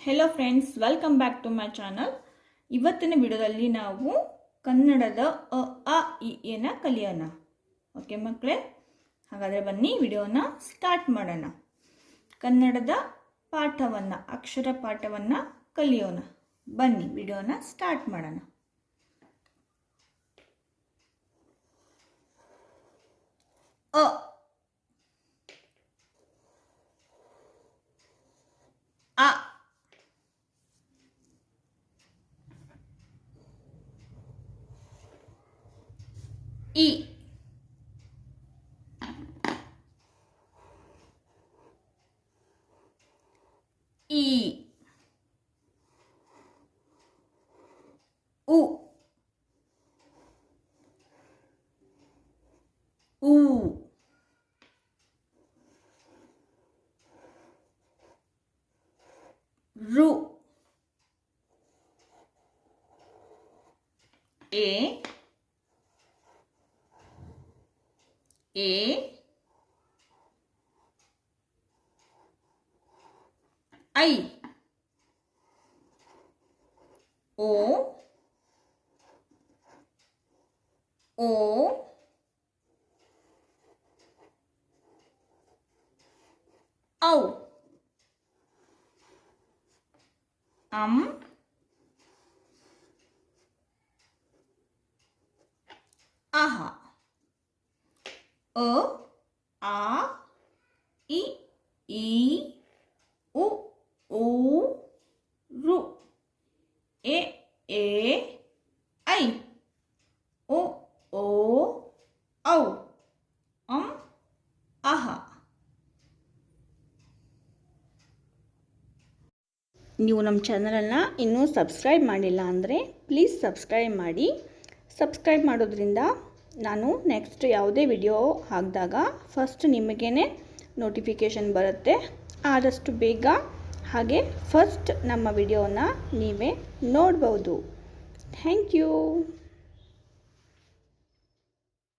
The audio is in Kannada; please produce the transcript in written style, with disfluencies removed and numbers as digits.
Hello friends, welcome back to my channel. ಇವತ್ತಿನ ವಿಡಿಯೋದಲ್ಲಿ ನಾವು ಕನ್ನಡದ ಅ ಆ ಇ ಏನ ಕಲಿಯೋಣ. ಓಕೆ ಮಕ್ಕಳೇ, ಹಾಗಾದರೆ ಬನ್ನಿ ವಿಡಿಯೋನ ಸ್ಟಾರ್ಟ್ ಮಾಡೋಣ. ಕನ್ನಡದ ಪಾಠವನ್ನು, ಅಕ್ಷರ ಪಾಠವನ್ನು ಕಲಿಯೋಣ. ಬನ್ನಿ ವಿಡಿಯೋನ ಸ್ಟಾರ್ಟ್ ಮಾಡೋಣ. ಅ ಆ ಇ ಈ ಉ ಊ ರು ಎ ಐ ಓ ಔ ಅಂ ಅಹ ಅ ಆ ಇ ಈ ಉ ಊ ರು ಎ ಐ ಓ ಔ ಅಂ ಅಹ. ನೀವು ನಮ್ಮ ಚಾನಲನ್ನು ಇನ್ನೂ ಸಬ್ಸ್ಕ್ರೈಬ್ ಮಾಡಿಲ್ಲ ಅಂದರೆ ಪ್ಲೀಸ್ ಸಬ್ಸ್ಕ್ರೈಬ್ ಮಾಡಿ. ಸಬ್ಸ್ಕ್ರೈಬ್ ಮಾಡೋದ್ರಿಂದ ನಾನು ನೆಕ್ಸ್ಟ್ ಯಾವುದೇ ವಿಡಿಯೋ ಹಾಕಿದಾಗ ಫಸ್ಟ್ ನಿಮಗೇ ನೋಟಿಫಿಕೇಷನ್ ಬರುತ್ತೆ. ಆದಷ್ಟು ಬೇಗ ಹಾಗೆ ಫಸ್ಟ್ ನಮ್ಮ ವಿಡಿಯೋನ ನೀವೇ ನೋಡ್ಬೋದು. Thank you.